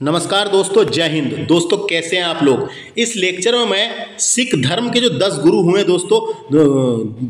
नमस्कार दोस्तों, जय हिंद। दोस्तों कैसे हैं आप लोग। इस लेक्चर में मैं सिख धर्म के जो 10 गुरु हुए दोस्तों,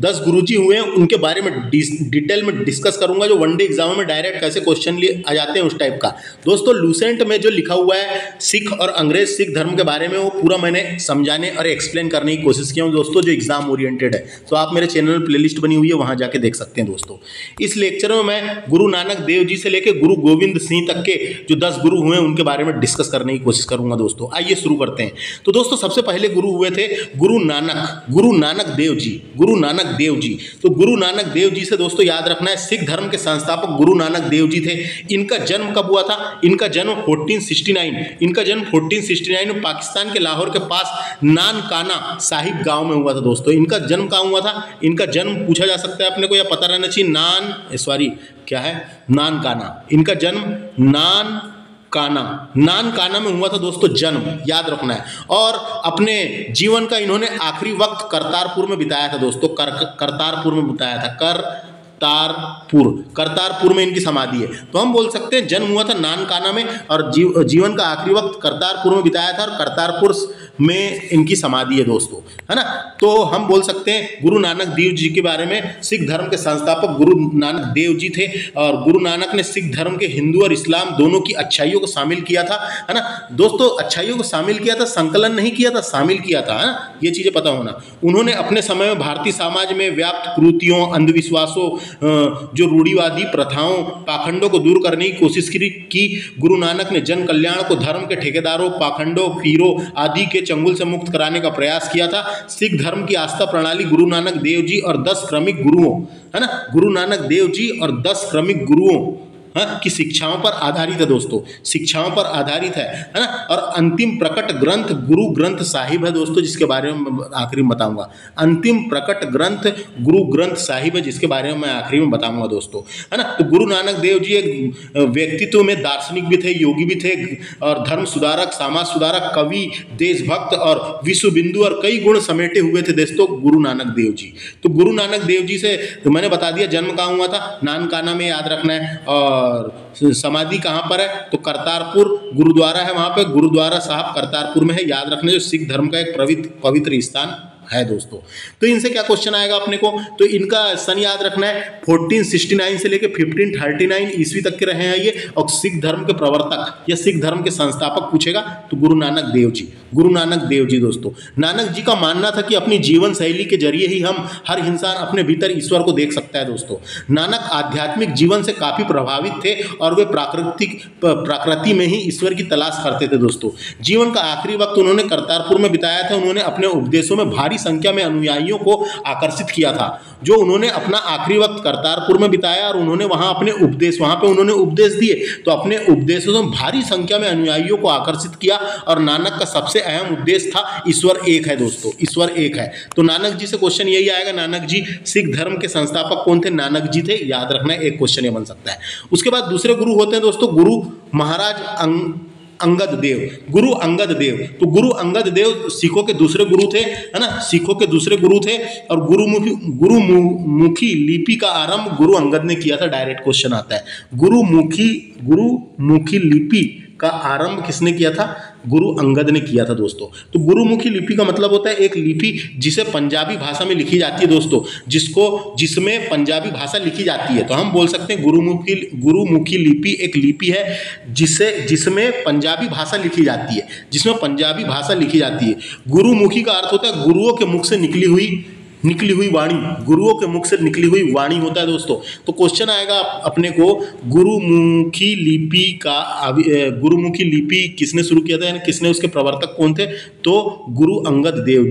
10 गुरुजी हुए हैं, उनके बारे में डिटेल में डिस्कस करूंगा। जो वनडे एग्जाम में डायरेक्ट कैसे क्वेश्चन लिए आ जाते हैं उस टाइप का। दोस्तों लूसेंट में जो लिखा हुआ है सिख और अंग्रेज सिख धर्म के बारे में, वो पूरा मैंने समझाने और एक्सप्लेन करने की कोशिश किया हूँ दोस्तों, जो एग्जाम ओरिएंटेड है। तो आप मेरे चैनल में प्लेलिस्ट बनी हुई है, वहाँ जाके देख सकते हैं दोस्तों। इस लेक्चर में मैं गुरु नानक देव जी से लेकर गुरु गोविंद सिंह तक के जो 10 गुरु हुए उनके बारे में डिस्कस करने की कोशिश करूंगा दोस्तों। आइए शुरू करते हैं। तो दोस्तों सबसे पहले गुरु हुए थे गुरु नानक देव जी। गुरु नानक देव जी, तो गुरु नानक देव जी से दोस्तों याद रखना है, सिख धर्म के संस्थापक गुरु नानक देव जी थे। इनका जन्म कब हुआ था? इनका जन्म 1469 में पाकिस्तान के लाहौर के पास नानकाना साहिब गांव में हुआ था दोस्तों। इनका जन्म कहाँ हुआ था? इनका जन्म पूछा जा सकता है अपने को, या पता रहना चाहिए। नानकाना। इनका जन्म नानकाना में हुआ था दोस्तों, जन्म याद रखना है। और अपने जीवन का इन्होंने आखिरी वक्त करतारपुर में बिताया था दोस्तों। करतारपुर में बिताया था। करतारपुर में इनकी समाधि है। तो हम बोल सकते हैं जन्म हुआ था नानकाना में और जीवन का आखिरी वक्त करतारपुर में बिताया था, और करतारपुर में इनकी समाधि है दोस्तों, है ना। तो हम बोल सकते हैं गुरु नानक देव जी के बारे में, सिख धर्म के संस्थापक गुरु नानक देव जी थे। और गुरु नानक ने सिख धर्म के हिंदू और इस्लाम दोनों की अच्छाइयों को शामिल किया था, है ना दोस्तों। अच्छाइयों को शामिल किया था, संकलन नहीं किया था, शामिल किया था, है ना। ये चीजें पता होना। उन्होंने अपने समय में भारतीय समाज में व्याप्त कुरीतियों, अंधविश्वासों, जो रूढ़िवादी प्रथाओं, पाखंडों को दूर करने की कोशिश की। गुरु नानक ने जन कल्याण को धर्म के ठेकेदारों, पाखंडों, पीरों आदि के चंगुल से मुक्त कराने का प्रयास किया था। सिख धर्म की आस्था प्रणाली गुरु नानक देव जी और 10 क्रमिक गुरुओं, है ना, गुरु नानक देव जी और 10 क्रमिक गुरुओं की शिक्षाओं पर आधारित है दोस्तों। शिक्षाओं पर आधारित है ना। और अंतिम प्रकट ग्रंथ गुरु ग्रंथ साहिब है दोस्तों, जिसके बारे में आखिरी में बताऊंगा। अंतिम प्रकट ग्रंथ गुरु ग्रंथ साहिब है, जिसके बारे में मैं आखिरी में बताऊंगा दोस्तों, है ना। तो गुरु नानक देव जी एक व्यक्तित्व में दार्शनिक भी थे, योगी भी थे, और धर्म सुधारक, समाज सुधारक, कवि, देशभक्त और विश्व बिंदु और कई गुण समेटे हुए थे दोस्तों गुरु नानक देव जी। तो गुरु नानक देव जी से तो मैंने बता दिया जन्म कहाँ हुआ था, नानकाना में, याद रखना है। और समाधि कहाँ पर है? तो करतारपुर गुरुद्वारा है, वहां पे गुरुद्वारा साहब करतारपुर में है, याद रखना। जो सिख धर्म का एक पवित्र स्थान है दोस्तों। तो इनसे क्या क्वेश्चन आएगा अपने को? तो इनका सन याद रखना है, 1469 से लेकर 1539 ईस्वी तक के रहे हैं ये। और सिख धर्म के प्रवर्तक या सिख धर्म के संस्थापक पूछेगा तो गुरु नानक देव जी। गुरु नानक देव जी दोस्तों, नानक जी का मानना था कि अपनी जीवन शैली के जरिए ही हम हर इंसान अपने भीतर ईश्वर को देख सकता है दोस्तों। नानक आध्यात्मिक जीवन से काफी प्रभावित थे और वे प्रकृति में ही ईश्वर की तलाश करते थे दोस्तों। जीवन का आखिरी वक्त उन्होंने करतारपुर में बिताया था। उन्होंने अपने उपदेशों में भारी संख्या में अनुयायियों को आकर्षित किया था। जो उन्होंने अपना आखिरी वक्त करतारपुर में बिताया और उन्होंने वहां पे उन्होंने उपदेश दिए, तो अपने उपदेशों में भारी संख्या में अनुयायियों को आकर्षित किया। और नानक का सबसे अहम उद्देश्य था ईश्वर एक है दोस्तों, ईश्वर एक है। तो नानक जी से क्वेश्चन यही आएगा, नानक जी सिख धर्म के संस्थापक कौन थे? नानक जी थे, याद रखना है, एक क्वेश्चन ये बन सकता है। उसके बाद दूसरे गुरु होते हैं दोस्तों गुरु महाराज अंगद देव। गुरु अंगद देव, तो गुरु अंगद देव सिखों के दूसरे गुरु थे, है ना, सिखों के दूसरे गुरु थे। और गुरुमुखी लिपि का आरंभ गुरु अंगद ने किया था। डायरेक्ट क्वेश्चन आता है, गुरुमुखी लिपि का आरंभ किसने किया था? गुरु अंगद ने किया था दोस्तों। तो गुरुमुखी लिपि का मतलब होता है एक लिपि जिसे पंजाबी भाषा में लिखी जाती है दोस्तों, जिसमें पंजाबी भाषा लिखी जाती है। तो हम बोल सकते हैं गुरुमुखी लिपि एक लिपि है जिसमें पंजाबी भाषा लिखी जाती है, गुरुमुखी का अर्थ होता है गुरुओं के मुख से निकली हुई वाणी, गुरुओं के मुख से निकली हुई वाणी होता है दोस्तों। तो क्वेश्चन आएगा अपने को, गुरुमुखी लिपि किसने शुरू किया था, यानी किसने, उसके प्रवर्तक कौन थे? तो गुरु अंगद देव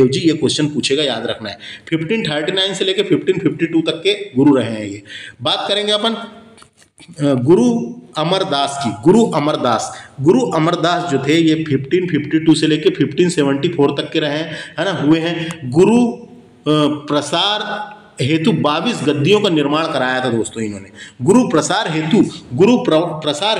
जी, ये क्वेश्चन पूछेगा, याद रखना है। 1539 से लेकर 1552 तक के गुरु रहे हैं ये। बात करेंगे अपन गुरु अमरदास की। गुरु अमरदास जो थे ये 1552 से लेकर 1574 तक के रहे हैं, है ना, हुए हैं। गुरु हेतु 22 गद्दियों का निर्माण कराया था दोस्तों इन्होंने। गुरु प्रसार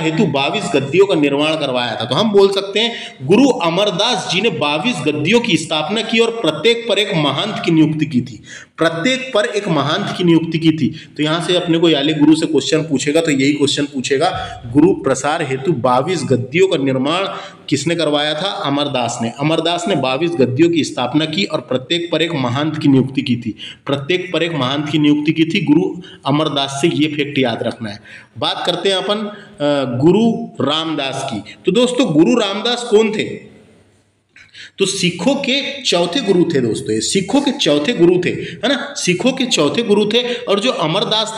हेतु 22 गद्दियों का निर्माण करवाया था। तो हम बोल सकते हैं गुरु अमरदास जी ने 22 गद्दियों की स्थापना की और प्रत्येक पर एक महंत की नियुक्ति की थी। प्रत्येक पर एक महंत की नियुक्ति की थी। तो यहाँ से अपने को याले गुरु से क्वेश्चन पूछेगा तो यही क्वेश्चन पूछेगा, गुरु प्रसार हेतु 22 गद्दियों का निर्माण किसने करवाया था? अमरदास ने। अमरदास ने 22 गद्दियों की स्थापना की और प्रत्येक पर एक महंत की नियुक्ति की थी। प्रत्येक पर एक महंत की नियुक्ति की थी गुरु अमरदास से, ये फैक्ट याद रखना है। बात करते हैं अपन गुरु रामदास की। तो दोस्तों गुरु रामदास कौन थे? तो सिखों के चौथे गुरु थे दोस्तों, ये सिखों के चौथे गुरु थे, है ना, सिखों के चौथे गुरु थे। और जो अमरदास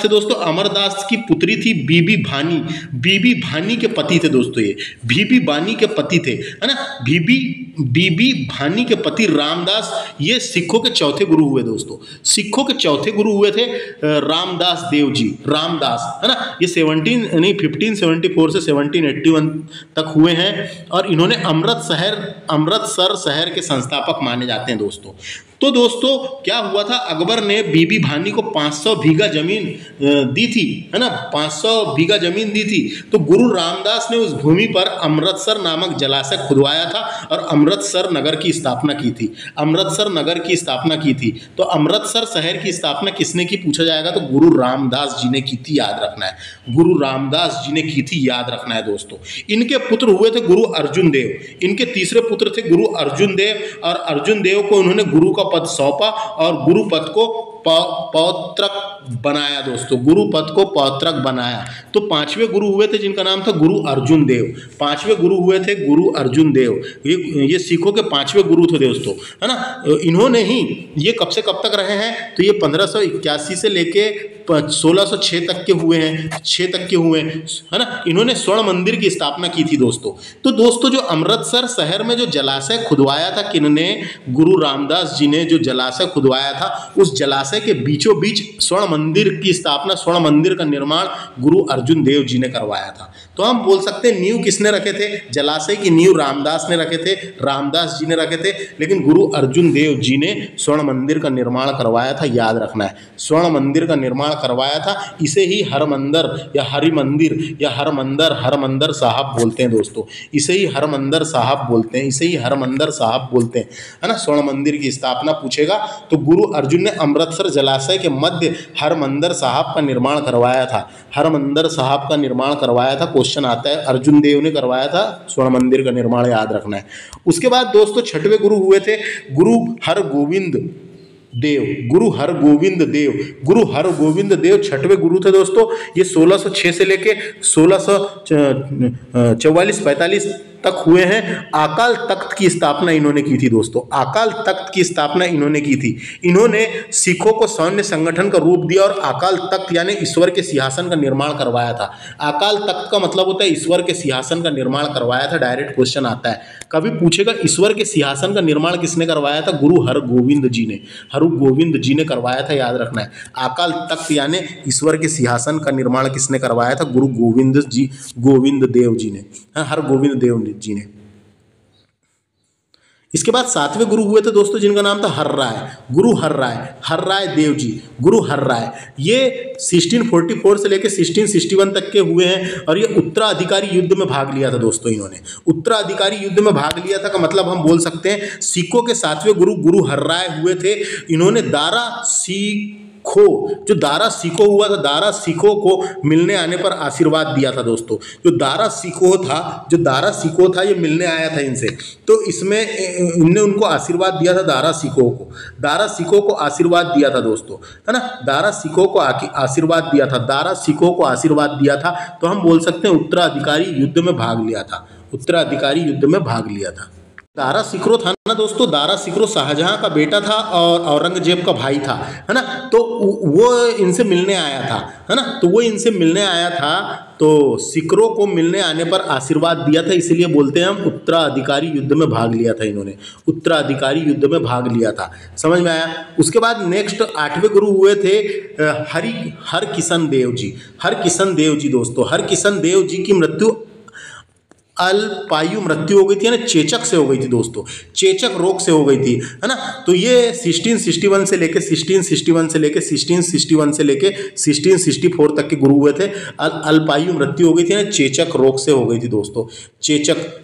थे दोस्तों, अमरदास की पुत्री थी बीबी भानी। बीबी भानी के पति थे दोस्तों, ये बीबी भानी के पति थे, है ना, बीबी भानी के पति रामदास, ये सिखों के चौथे गुरु हुए दोस्तों। सिखों के चौथे गुरु हुए थे रामदास देव जी, रामदास, है ना। ये 1574 से 1781 तक हुए हैं और इन्होंने अमृतसर शहर के संस्थापक माने जाते हैं दोस्तों। तो दोस्तों क्या हुआ था, अकबर ने बीबी भानी को 500 बीघा जमीन दी थी, है ना, 500 बीघा जमीन दी थी। तो गुरु रामदास ने उस भूमि पर अमृतसर नामक जलाशय खुदवाया था और अमृतसर नगर की स्थापना की थी। अमृतसर नगर की स्थापना की थी। तो अमृतसर शहर की स्थापना किसने की पूछा जाएगा तो गुरु रामदास जी ने की थी, याद रखना है। गुरु रामदास जी ने की थी, याद रखना है दोस्तों। इनके पुत्र हुए थे गुरु अर्जुन देव। इनके तीसरे पुत्र थे गुरु अर्जुन देव और अर्जुन देव को उन्होंने गुरु का पद सौंपा और गुरु पद को पौत्रक बनाया दोस्तों, गुरु पद को पौत्रक बनाया। तो 5वें गुरु हुए थे जिनका नाम था गुरु अर्जुन देव। 5वें गुरु हुए थे गुरु अर्जुन देव। ये सिखों के 5वें गुरु थे दोस्तों, है ना। इन्होंने ही ये कब से कब तक रहे हैं तो ये 1581 से लेके 1606 तक के हुए हैं, 6 तक के हुए हैं, है ना। इन्होंने स्वर्ण मंदिर की स्थापना की थी दोस्तों। तो दोस्तों जो अमृतसर शहर में जो जलाशय खुदवाया था किन्होंने, गुरु रामदास जी ने जो जलाशय खुदवाया था, उस जलाशय के बीचों बीच स्वर्ण मंदिर की स्थापना, स्वर्ण मंदिर का निर्माण गुरु अर्जुन देव जी ने करवाया था। तो हम बोल सकते हैं नींव किसने रखे थे? जलाशय की नींव रामदास ने रखे थे, रामदास जी ने रखे थे, लेकिन गुरु अर्जुन देव जी ने स्वर्ण मंदिर का निर्माण करवाया था, याद रखना है। स्वर्ण मंदिर का निर्माण करवाया था। इसे ही हरमंदर या हरिमंदिर या हरमंदर साहब बोलते हैं दोस्तों। इसे ही हरमंदर साहब बोलते हैं, इसे ही हरमंदर साहब बोलते हैं, है ना। स्वर्ण मंदिर की स्थापना पूछेगा तो गुरु अर्जुन ने अमृतसर जलाशय के मध्य हरमंदर साहब का निर्माण करवाया था। हरमंदर साहब का निर्माण करवाया था, क्वेश्चन आता है, अर्जुन देव ने करवाया था स्वर्ण मंदिर का निर्माण, याद रखना है। उसके बाद दोस्तों 6वें गुरु हुए थे गुरु हरगोविंद देव। गुरु हरगोविंद देव 6वें गुरु थे दोस्तों। ये 1606 से लेके 1644-45 तक हुए हैं। अकाल तख्त की स्थापना इन्होंने की थी दोस्तों, अकाल तख्त की स्थापना इन्होंने की थी। इन्होंने सिखों को सैन्य संगठन का रूप दिया और अकाल तख्त यानी ईश्वर के सिंहासन का निर्माण करवाया था। अकाल तख्त का मतलब होता है ईश्वर के सिंहासन का निर्माण करवाया था। डायरेक्ट क्वेश्चन आता है, कभी पूछेगा ईश्वर के सिंहासन का निर्माण किसने करवाया था? गुरु हरगोविंद जी ने करवाया था, याद रखना है। अकाल तख्त यानी ईश्वर के सिंहासन का निर्माण किसने करवाया था? गुरु गोविंद देव जी ने, हरगोविंद देव जी ने। इसके बाद 7वें गुरु हुए थे दोस्तों जिनका नाम था हर्राय। गुरु हर्राय देव जी, गुरु हर्राय। ये 1644 से लेकर 1661 तक के हुए हैं और ये उत्तराधिकारी युद्ध में भाग लिया था दोस्तों। इन्होंने उत्तराधिकारी युद्ध में भाग लिया था का मतलब हम बोल सकते हैं सिखों के 7वें गुरु हर्राय हुए थे। इन्होंने जो दारा सिखो हुआ था, दारा सिखो को मिलने आने पर आशीर्वाद दिया था दोस्तों। जो दारा सिखो था ये मिलने आया था इनसे, तो इसमें इनने उनको आशीर्वाद दिया था। दारा सिखो को आशीर्वाद दिया था दोस्तों, है ना। दारा सिखो को आशीर्वाद दिया था। तो हम बोल सकते हैं उत्तराधिकारी युद्ध में भाग लिया था। दारा सिकरो था ना दोस्तों, दारा सिकरो शाहजहां का बेटा था और औरंगजेब का भाई था, है ना। तो वो इनसे मिलने आया था, है ना। तो सिकरो को मिलने आने पर आशीर्वाद दिया था, इसीलिए बोलते हैं हम उत्तराधिकारी युद्ध में भाग लिया था। इन्होंने उत्तराधिकारी युद्ध में भाग लिया था, समझ में आया। उसके बाद नेक्स्ट 8वें गुरु हुए थे हरकिशन देव जी दोस्तों। हरकिशन देव जी की मृत्यु अल्पायु मृत्यु हो गई थी, यानी चेचक से हो गई थी दोस्तों, चेचक रोग से हो गई थी, है ना। तो ये 1661 से लेके 1664 तक के गुरु हुए थे। अल्पायु मृत्यु हो गई थी, यानी चेचक रोग से हो गई थी दोस्तों,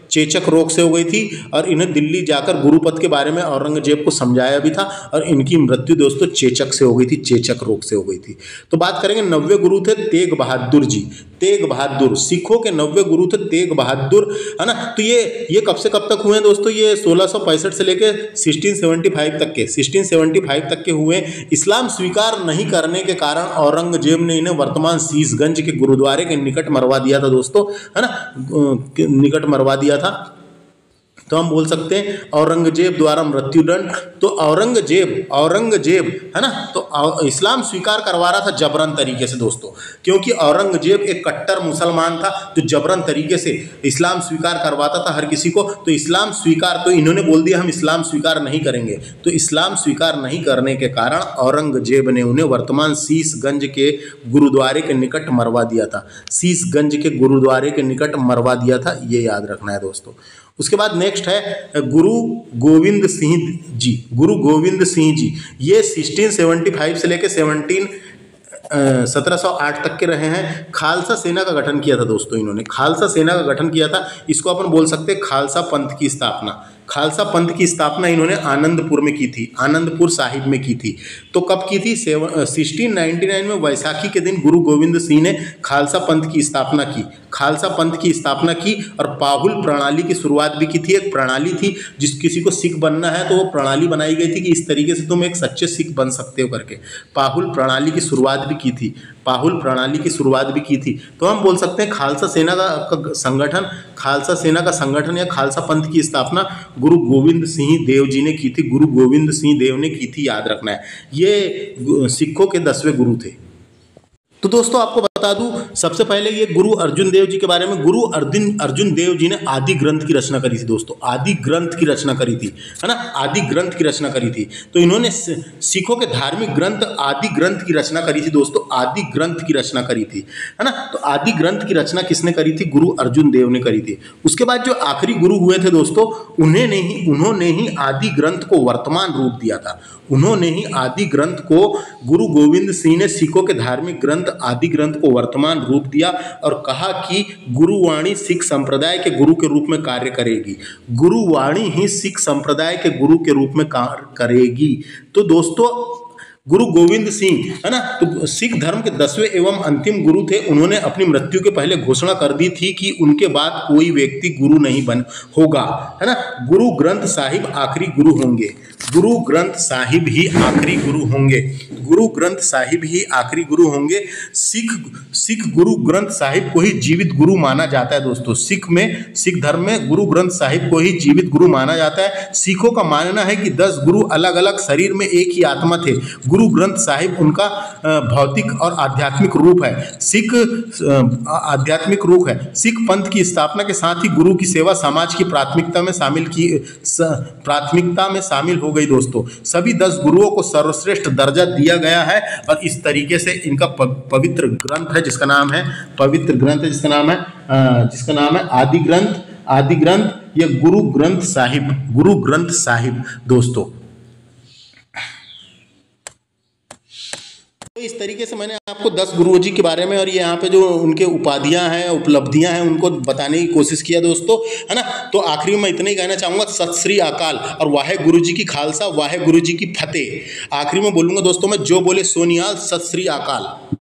चेचक रोग से हो गई थी। और इन्हें दिल्ली जाकर गुरुपद के बारे में औरंगजेब को समझाया भी था, और इनकी मृत्यु दोस्तों चेचक से हो गई थी, चेचक रोग से हो गई थी। तो बात करेंगे 90 गुरु थे तेग बहादुर जी, तेग बहादुर, सिखों के 90 गुरु थे तेग बहादुर, है ना। तो ये कब से कब तक हुए दोस्तों, ये 1665 से लेके 1675 तक के हुए। इस्लाम स्वीकार नहीं करने के कारण औरंगजेब ने इन्हें वर्तमान शीशगंज के गुरुद्वारे के निकट मरवा दिया था दोस्तों, है ना, निकट मरवा दिया था। तो हम बोल सकते हैं औरंगजेब द्वारा मृत्युदंड। तो औरंगजेब है ना, तो इस्लाम स्वीकार करवा रहा था जबरन तरीके से दोस्तों, क्योंकि औरंगजेब एक कट्टर मुसलमान था, तो जबरन तरीके से इस्लाम स्वीकार करवाता था हर किसी को। तो इस्लाम स्वीकार, तो इन्होंने बोल दिया हम इस्लाम स्वीकार नहीं करेंगे, तो इस्लाम स्वीकार नहीं करने के कारण औरंगजेब ने उन्हें वर्तमान शीशगंज के गुरुद्वारे के निकट मरवा दिया था, शीशगंज के गुरुद्वारे के निकट मरवा दिया था, ये याद रखना है दोस्तों। उसके बाद नेक्स्ट है गुरु गोविंद सिंह जी, गुरु गोविंद सिंह जी, ये 1675 से लेकर 1708 तक के रहे हैं। खालसा सेना का गठन किया था दोस्तों इन्होंने, खालसा सेना का गठन किया था। इसको अपन बोल सकते हैं खालसा पंथ की स्थापना। खालसा पंथ की स्थापना इन्होंने आनंदपुर में की थी, आनंदपुर साहिब में की थी। तो कब की थी? 1699 में वैसाखी के दिन गुरु गोविंद सिंह ने खालसा पंथ की स्थापना की, खालसा पंथ की स्थापना की। और पाहुल प्रणाली की शुरुआत भी की थी। एक प्रणाली थी, जिस किसी को सिख बनना है तो वो प्रणाली बनाई गई थी कि इस तरीके से तुम एक सच्चे सिख बन सकते हो करके। पाहुल प्रणाली की शुरुआत भी की थी, पाहुल प्रणाली की शुरुआत भी की थी। तो हम बोल सकते हैं खालसा सेना का संगठन, खालसा सेना का संगठन या खालसा पंथ की स्थापना गुरु गोविंद सिंह देव जी ने की थी, गुरु गोविंद सिंह देव ने की थी, याद रखना है। ये सिखों के 10वें गुरु थे। तो दोस्तों आपको बता दूं, सबसे पहले ये गुरु अर्जुन देव जी के बारे में, गुरु अर्जुन देव जी ने आदि ग्रंथ की रचना करी थी दोस्तों, आदि ग्रंथ की रचना करी थी, है ना, आदि ग्रंथ की रचना करी थी। तो इन्होंने सिखों के धार्मिक ग्रंथ आदि ग्रंथ की रचना करी थी दोस्तों, आदि ग्रंथ की रचना करी थी, है ना। तो आदि ग्रंथ की रचना किसने करी थी? गुरु अर्जुन देव ने करी थी। उसके बाद जो आखिरी गुरु हुए थे दोस्तों, उन्होंने ही आदि ग्रंथ को वर्तमान रूप दिया था, उन्होंने ही आदि ग्रंथ को, गुरु गोविंद सिंह ने सिखों के धार्मिक ग्रंथ आदि ग्रंथ को वर्तमान रूप दिया और कहा कि गुरुवाणी सिख संप्रदाय के गुरु के रूप में कार्य करेगी, गुरुवाणी ही सिख संप्रदाय के गुरु के रूप में कार्य करेगी। तो दोस्तों गुरु गोविंद सिंह, है ना, तो सिख धर्म के 10वें एवं अंतिम गुरु थे। उन्होंने अपनी मृत्यु के पहले घोषणा कर दी थी कि उनके बाद कोई व्यक्ति गुरु नहीं होगा, है ना। गुरु ग्रंथ साहिब आखिरी गुरु होंगे, गुरु ग्रंथ साहिब ही आखिरी गुरु होंगे, गुरु ग्रंथ साहिब ही आखिरी गुरु होंगे। सिख गुरु ग्रंथ साहिब को ही जीवित गुरु माना जाता है दोस्तों। सिख धर्म में गुरु ग्रंथ साहिब को ही जीवित गुरु माना जाता है। सिखों का मानना है कि 10 गुरु अलग अलग शरीर में एक ही आत्मा थे। गुरु ग्रंथ साहिब उनका भौतिक और आध्यात्मिक रूप है। सिख आध्यात्मिक रूप है। सिख पंथ की स्थापना के साथ ही गुरु की सेवा समाज की प्राथमिकता में शामिल हो गई दोस्तों। सभी 10 गुरुओं को सर्वश्रेष्ठ दर्जा दिया गया है और इस तरीके से इनका पवित्र ग्रंथ है जिसका नाम है आदि ग्रंथ या गुरु ग्रंथ साहिब दोस्तों। तो इस तरीके से मैंने आपको 10 गुरुओं जी के बारे में और ये यहाँ पे जो उनके उपाधियां हैं, उपलब्धियां हैं, उनको बताने की कोशिश किया दोस्तों, है ना। तो आखिरी में मैं इतना ही कहना चाहूँगा, सत श्री अकाल और वाहे गुरु जी की खालसा, वाहे गुरु जी की फतेह। आखिरी में बोलूँगा दोस्तों, मैं जो बोले सोनियाल, सत श्री अकाल।